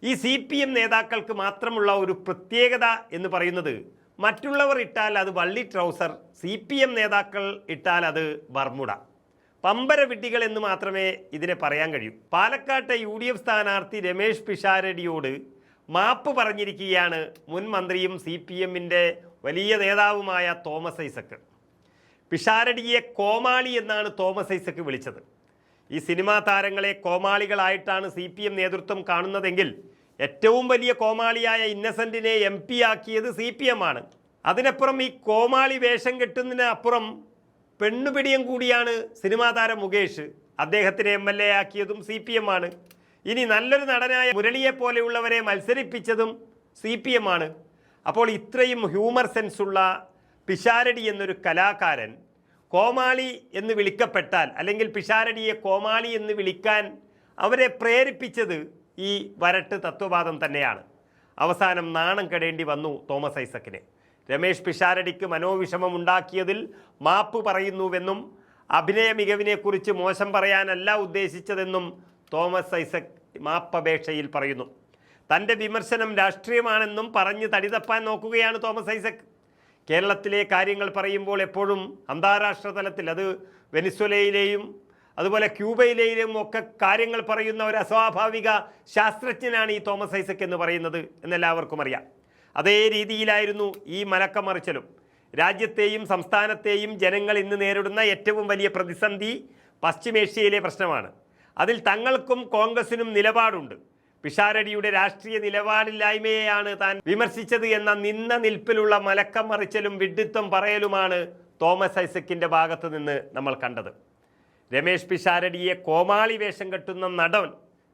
ഈ CPM നേതാക്കൾക്ക് മാത്രമുള്ള ഒരു പ്രത്യേകത എന്ന് പറയുന്നത്, മറ്റുള്ളവർ ഇട്ടാൽ അത് വള്ളി ട്രൗസർ, CPM നേതാക്കൾ ഇട്ടാൽ അത് ബർമുഡ. പമ്പര വിഡ്ഢികൾ എന്ന് മാത്രമേ ഇതിനെ പറയാൻ കഴിയൂ. പാലക്കാട്ടെ UDF സ്ഥാനാർത്ഥി രമേഷ് പിഷാരടിയോട് മാപ്പ് പറഞ്ഞിരിക്കുകയാണ് മുൻ മന്ത്രിയും CPMൻ്റെ വലിയ നേതാവുമായ തോമസ് ഐസക്. പിഷാരടിയെ കോമാളി എന്നാണ് തോമസ് ഐസക് വിളിച്ചത്. ഈ സിനിമാ താരങ്ങളെ കോമാളികളായിട്ടാണ് CPM നേതൃത്വം കാണുന്നതെങ്കിൽ ഏറ്റവും വലിയ കോമാളിയായ ഇന്നസെൻറ്റിനെ MP ആക്കിയത് CPM ആണ്. അതിനപ്പുറം ഈ കോമാളി വേഷം കെട്ടുന്നതിന് അപ്പുറം പെണ്ണുപിടിയം കൂടിയാണ് സിനിമാ താരം മുകേഷ്. അദ്ദേഹത്തിനെ MLA ആക്കിയതും CPM ആണ്. ഇനി നല്ലൊരു നടനായ മുരളിയെ പോലെയുള്ളവരെ മത്സരിപ്പിച്ചതും CPM ആണ്. അപ്പോൾ ഇത്രയും ഹ്യൂമർ സെൻസുള്ള പിഷാരടി എന്നൊരു കലാകാരൻ കോമാളി എന്ന് വിളിക്കപ്പെട്ടാൽ, അല്ലെങ്കിൽ പിഷാരടിയെ കോമാളി എന്ന് വിളിക്കാൻ അവരെ പ്രേരിപ്പിച്ചത് ഈ വരട്ട് തത്വവാദം തന്നെയാണ്. അവസാനം നാണം കെടേണ്ടി വന്നു തോമസ് ഐസക്കിന്. രമേഷ് പിഷാരടിക്ക് മനോവിഷമം ഉണ്ടാക്കിയതിൽ മാപ്പ് പറയുന്നുവെന്നും അഭിനയ മികവിനെക്കുറിച്ച് മോശം പറയാനല്ല ഉദ്ദേശിച്ചതെന്നും തോമസ് ഐസക് മാപ്പപേക്ഷയിൽ പറയുന്നു. തൻ്റെ വിമർശനം രാഷ്ട്രീയമാണെന്നും പറഞ്ഞ് തടിതപ്പാൻ നോക്കുകയാണ് തോമസ് ഐസക്. കേരളത്തിലെ കാര്യങ്ങൾ പറയുമ്പോൾ എപ്പോഴും അന്താരാഷ്ട്ര തലത്തിൽ, അത് വെനിസ്വലയിലെയും അതുപോലെ ക്യൂബയിലെയും ഒക്കെ കാര്യങ്ങൾ പറയുന്ന ഒരു അസ്വാഭാവിക ശാസ്ത്രജ്ഞനാണ് ഈ തോമസ് ഐസക് എന്ന് പറയുന്നത് എന്നെല്ലാവർക്കും അറിയാം. അതേ രീതിയിലായിരുന്നു ഈ മലക്കമറിച്ചലും. രാജ്യത്തെയും സംസ്ഥാനത്തെയും ജനങ്ങൾ ഇന്ന് നേരിടുന്ന ഏറ്റവും വലിയ പ്രതിസന്ധി പശ്ചിമേഷ്യയിലെ പ്രശ്നമാണ്. അതിൽ തങ്ങൾക്കും കോൺഗ്രസിനും നിലപാടുണ്ട്. പിഷാരടിയുടെ രാഷ്ട്രീയ നിലപാടില്ലായ്മയെയാണ് താൻ വിമർശിച്ചത് എന്ന നിന്ന നിൽപ്പിലുള്ള മലക്കമറിച്ചലും വിഡ്ഢിത്തം പറയലുമാണ് തോമസ് ഐസക്കിൻ്റെ ഭാഗത്ത് നിന്ന് നമ്മൾ കണ്ടത്. രമേഷ് പിഷാരടിയെ കോമാളി വേഷം കെട്ടുന്ന നടൻ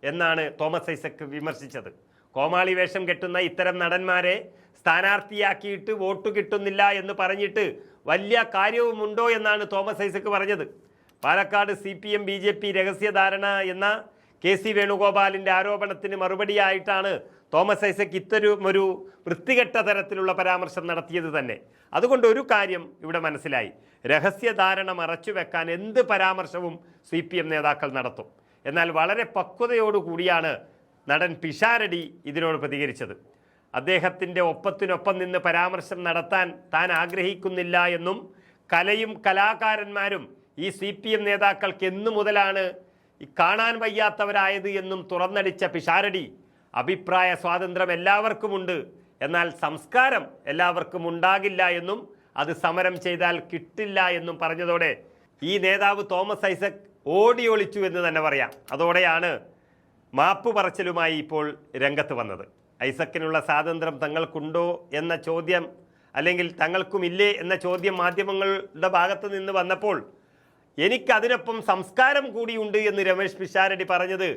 എന്നാണ് തോമസ് ഐസക് വിമർശിച്ചത്. കോമാളി വേഷം കെട്ടുന്ന ഇത്തരം നടന്മാരെ സ്ഥാനാർത്ഥിയാക്കിയിട്ട് വോട്ട് കിട്ടുന്നില്ല എന്ന് പറഞ്ഞിട്ട് വലിയ കാര്യവുമുണ്ടോ എന്നാണ് തോമസ് ഐസക് പറഞ്ഞത്. പാലക്കാട് CPM BJP രഹസ്യധാരണ എന്ന KC വേണുഗോപാലിൻ്റെ ആരോപണത്തിന് മറുപടിയായിട്ടാണ് തോമസ് ഐസക് ഇത്തരമൊരു വൃത്തികെട്ട തരത്തിലുള്ള പരാമർശം നടത്തിയത് തന്നെ. അതുകൊണ്ട് ഒരു കാര്യം ഇവിടെ മനസ്സിലായി: രഹസ്യധാരണ മറച്ചുവെക്കാൻ എന്ത് പരാമർശവും CPM നേതാക്കൾ നടത്തും. എന്നാൽ വളരെ പക്വതയോടുകൂടിയാണ് നടൻ പിഷാരടി ഇതിനോട് പ്രതികരിച്ചത്. അദ്ദേഹത്തിൻ്റെ ഒപ്പത്തിനൊപ്പം നിന്ന് പരാമർശം നടത്താൻ താൻ ആഗ്രഹിക്കുന്നില്ല എന്നും കലയും കലാകാരന്മാരും ഈ CPM നേതാക്കൾക്ക് എന്നു മുതലാണ് കാണാൻ വയ്യാത്തവരായത് എന്നും തുറന്നടിച്ച പിഷാരടി, അഭിപ്രായ സ്വാതന്ത്ര്യം എല്ലാവർക്കുമുണ്ട്, എന്നാൽ സംസ്കാരം എല്ലാവർക്കും ഉണ്ടാകില്ല എന്നും അത് സമരം ചെയ്താൽ കിട്ടില്ല എന്നും പറഞ്ഞതോടെ ഈ നേതാവ് തോമസ് ഐസക് ഓടി ഒളിച്ചു എന്ന് തന്നെ പറയാം. അതോടെയാണ് മാപ്പ് പറച്ചിലുമായി ഇപ്പോൾ രംഗത്ത് വന്നത്. ഐസക്കിനുള്ള സ്വാതന്ത്ര്യം തങ്ങൾക്കുണ്ടോ എന്ന ചോദ്യം, അല്ലെങ്കിൽ തങ്ങൾക്കുമില്ലേ എന്ന ചോദ്യം മാധ്യമങ്ങളുടെ ഭാഗത്ത് നിന്ന് വന്നപ്പോൾ എനിക്കതിനൊപ്പം സംസ്കാരം കൂടിയുണ്ട് എന്ന് രമേഷ് പിഷാരടി പറഞ്ഞത്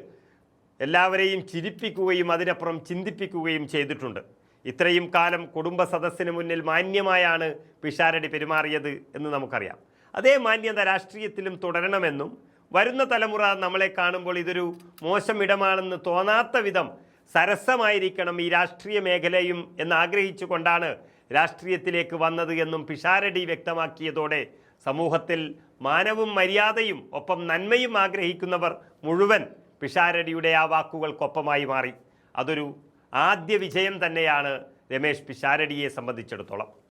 എല്ലാവരെയും ചിരിപ്പിക്കുകയും അതിനപ്പുറം ചിന്തിപ്പിക്കുകയും ചെയ്തിട്ടുണ്ട്. ഇത്രയും കാലം കുടുംബ സദസ്സിന് മുന്നിൽ മാന്യമായാണ് പിഷാരടി പെരുമാറിയത് എന്ന് നമുക്കറിയാം. അതേ മാന്യത രാഷ്ട്രീയത്തിലും തുടരണമെന്നും വരുന്ന തലമുറ നമ്മളെ കാണുമ്പോൾ ഇതൊരു മോശം ഇടമാണെന്ന് തോന്നാത്ത വിധം സരസമായിരിക്കണം ഈ രാഷ്ട്രീയ മേഖലയും എന്നാഗ്രഹിച്ചു കൊണ്ടാണ് രാഷ്ട്രീയത്തിലേക്ക് വന്നത് എന്നും പിഷാരടി വ്യക്തമാക്കിയതോടെ സമൂഹത്തിൽ മാനവും മര്യാദയും ഒപ്പം നന്മയും ആഗ്രഹിക്കുന്നവർ മുഴുവൻ പിഷാരടിയുടെ ആ വാക്കുകൾക്കൊപ്പമായി മാറി. അതൊരു ആദ്യ വിജയം തന്നെയാണ് രമേഷ് പിഷാരടിയെ സംബന്ധിച്ചിടത്തോളം.